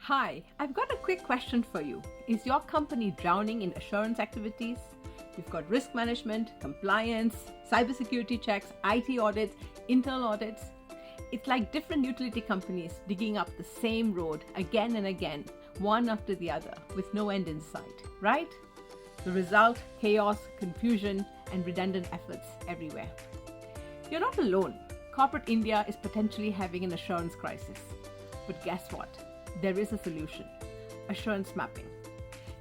Hi, I've got a quick question for you. Is your company drowning in assurance activities? You've got risk management, compliance, cybersecurity checks, IT audits, internal audits. It's like different utility companies digging up the same road again and again, one after the other, with no end in sight, right? The result, chaos, confusion, and redundant efforts everywhere. You're not alone. Corporate India is potentially having an assurance crisis. But guess what? There is a solution: assurance mapping.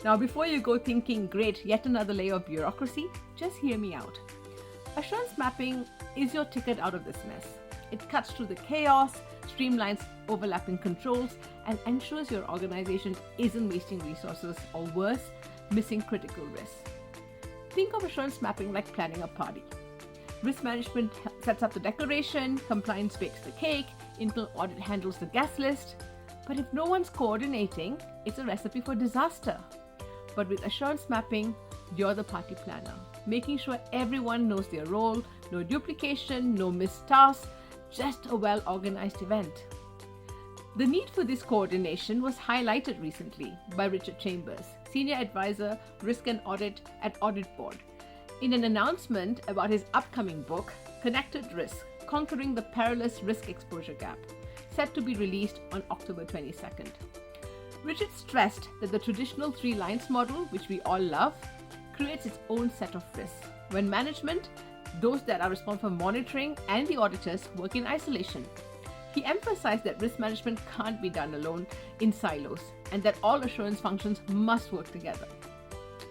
Now, before you go thinking, great, yet another layer of bureaucracy, just hear me out. Assurance mapping is your ticket out of this mess. It cuts through the chaos, streamlines overlapping controls, and ensures your organization isn't wasting resources or worse, missing critical risks. Think of assurance mapping like planning a party. Risk management sets up the decoration, compliance bakes the cake, internal audit handles the guest list. But if no one's coordinating, it's a recipe for disaster. But with assurance mapping, you're the party planner, making sure everyone knows their role, no duplication, no missed tasks, just a well-organized event. The need for this coordination was highlighted recently by Richard Chambers, Senior Advisor, Risk and Audit at Audit Board, in an announcement about his upcoming book, Connected Risk: Conquering the Perilous Risk Exposure Gap, set to be released on October 22nd. Richard stressed that the traditional three lines model, which we all love, creates its own set of risks. When management, those that are responsible for monitoring, and the auditors work in isolation. He emphasized that risk management can't be done alone in silos, and that all assurance functions must work together.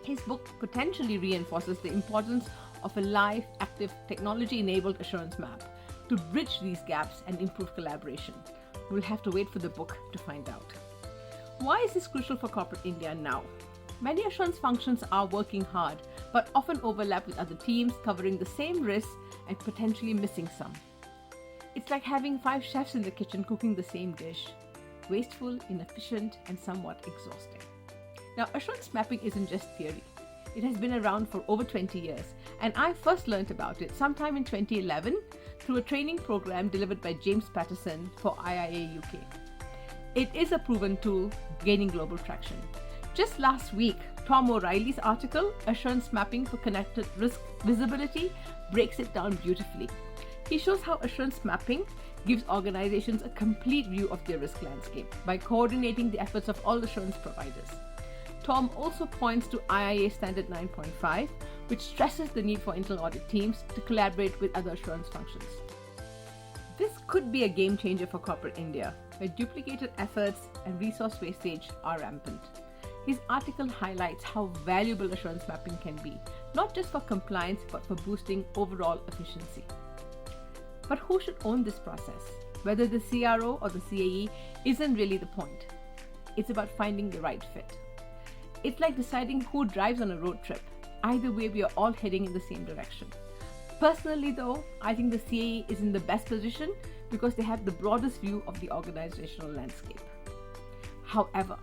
His book potentially reinforces the importance of a live, active, technology-enabled assurance map to bridge these gaps and improve collaboration. We'll have to wait for the book to find out. Why is this crucial for corporate India now? Many assurance functions are working hard, but often overlap with other teams covering the same risks and potentially missing some. It's like having 5 chefs in the kitchen cooking the same dish. Wasteful, inefficient, and somewhat exhausting. Now, assurance mapping isn't just theory. It has been around for over 20 years, and I first learned about it sometime in 2011 through a training program delivered by James Paterson for IIA UK. It is a proven tool gaining global traction. Just last week, Tom O'Reilly's article, Assurance Mapping for Connected Risk Visibility, breaks it down beautifully. He shows how assurance mapping gives organizations a complete view of their risk landscape by coordinating the efforts of all assurance providers. Tom also points to IIA Standard 9.5, which stresses the need for internal audit teams to collaborate with other assurance functions. This could be a game changer for corporate India, where duplicated efforts and resource wastage are rampant. His article highlights how valuable assurance mapping can be, not just for compliance, but for boosting overall efficiency. But who should own this process? Whether the CRO or the CAE isn't really the point. It's about finding the right fit. It's like deciding who drives on a road trip. Either way, we are all heading in the same direction. Personally though, I think the CAE is in the best position because they have the broadest view of the organizational landscape. However,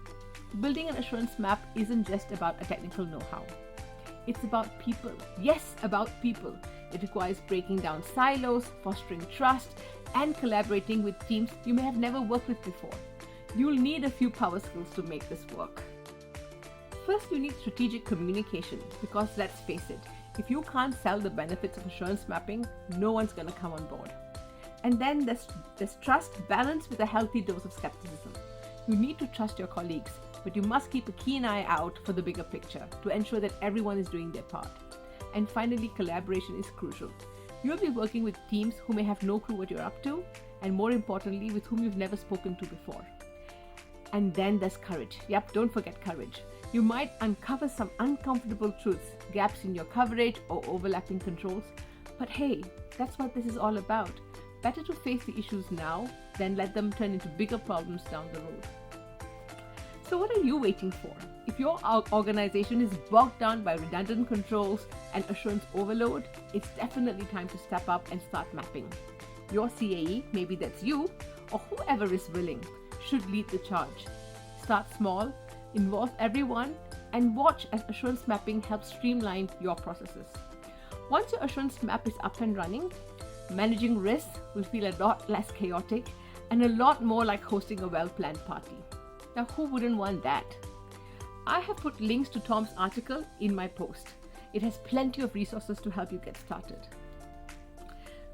building an assurance map isn't just about a technical know-how. It's about people. Yes, about people. It requires breaking down silos, fostering trust, and collaborating with teams you may have never worked with before. You'll need a few power skills to make this work. First, you need strategic communication because let's face it, if you can't sell the benefits of assurance mapping, no one's going to come on board. And then there's trust balanced with a healthy dose of skepticism. You need to trust your colleagues, but you must keep a keen eye out for the bigger picture to ensure that everyone is doing their part. And finally, collaboration is crucial. You'll be working with teams who may have no clue what you're up to, and more importantly, with whom you've never spoken to before. And then there's courage. Yep, don't forget courage. You might uncover some uncomfortable truths, gaps in your coverage or overlapping controls. But hey, that's what this is all about. Better to face the issues now than let them turn into bigger problems down the road. So what are you waiting for? If your organization is bogged down by redundant controls and assurance overload, it's definitely time to step up and start mapping. Your CAE, maybe that's you, or whoever is willing, should lead the charge. Start small, involve everyone, and watch as assurance mapping helps streamline your processes. Once your assurance map is up and running, managing risks will feel a lot less chaotic and a lot more like hosting a well-planned party. Now, who wouldn't want that? I have put links to Tom's article in my post. It has plenty of resources to help you get started.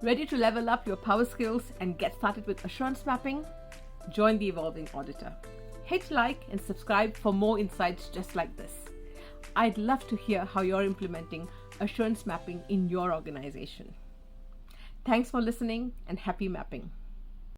Ready to level up your power skills and get started with assurance mapping? Join the Evolving Auditor. Hit like and subscribe for more insights just like this. I'd love to hear how you're implementing assurance mapping in your organization. Thanks for listening and happy mapping.